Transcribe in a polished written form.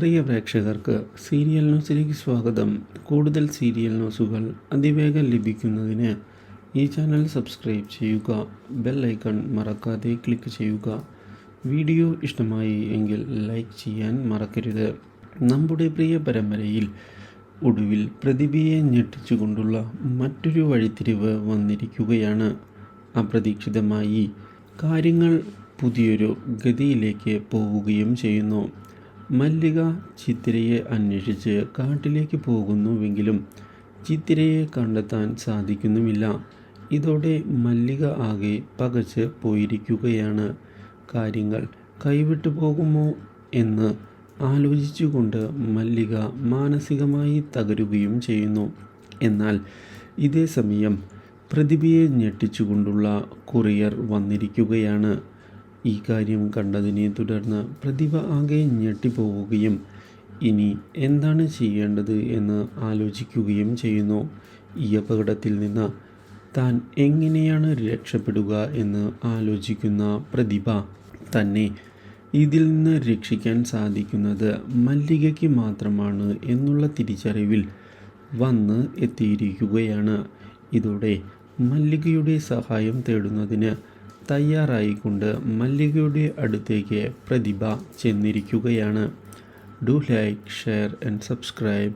പ്രിയ പ്രേക്ഷകർക്ക് സീരിയൽ ന്യൂസിലേക്ക് സ്വാഗതം. കൂടുതൽ സീരിയൽ ന്യൂസുകൾ അതിവേഗം ലഭിക്കുന്നതിന് ഈ ചാനൽ സബ്സ്ക്രൈബ് ചെയ്യുക. ബെൽ ഐക്കൺ മറക്കാതെ ക്ലിക്ക് ചെയ്യുക. വീഡിയോ ഇഷ്ടമായി എങ്കിൽ ലൈക്ക് ചെയ്യാൻ മറക്കരുത്. നമ്മുടെ പ്രിയ പരമ്പരയിൽ ഒടുവിൽ പ്രതിഭയെ ഞെട്ടിച്ചുകൊണ്ടുള്ള മറ്റൊരു വഴിത്തിരിവ് വന്നിരിക്കുകയാണ്. അപ്രതീക്ഷിതമായി കാര്യങ്ങൾ പുതിയൊരു ഗതിയിലേക്ക് പോവുകയും ചെയ്യുന്നു. മല്ലിക ചിത്തിരയെ അന്വേഷിച്ച് കാട്ടിലേക്ക് പോകുന്നുവെങ്കിലും ചിത്തിരയെ കണ്ടെത്താൻ സാധിക്കുന്നുമില്ല. ഇതോടെ മല്ലിക ആകെ പകച്ച് പോയിരിക്കുകയാണ്. കാര്യങ്ങൾ കൈവിട്ടു പോകുമോ എന്ന് ആലോചിച്ചുകൊണ്ട് മല്ലിക മാനസികമായി തകരുകയും ചെയ്യുന്നു. എന്നാൽ ഇതേ സമയം പ്രതിഭയെ ഞെട്ടിച്ചുകൊണ്ടുള്ള കൊറിയർ വന്നിരിക്കുകയാണ്. ഈ കാര്യം കണ്ടതിനെ തുടർന്ന് പ്രതിഭ ആകെ ഞെട്ടിപ്പോവുകയും ഇനി എന്താണ് ചെയ്യേണ്ടത് എന്ന് ആലോചിക്കുകയും ചെയ്യുന്നു. ഈ അപകടത്തിൽ നിന്ന് താൻ എങ്ങനെയാണ് രക്ഷപ്പെടുക എന്ന് ആലോചിക്കുന്ന പ്രതിഭ തന്നെ ഇതിൽ നിന്ന് രക്ഷിക്കാൻ സാധിക്കുന്നത് മല്ലികയ്ക്ക് മാത്രമാണ് എന്നുള്ള തിരിച്ചറിവിൽ വന്ന് എത്തിയിരിക്കുകയാണ്. ഇതോടെ മല്ലികയുടെ സഹായം തേടുന്നതിന് തയ്യാറായിക്കൊണ്ട് മല്ലികയുടെ അടുത്തേക്ക് പ്രതിഭ ചെന്നിരിക്കുകയാണ്. Do like, share and subscribe.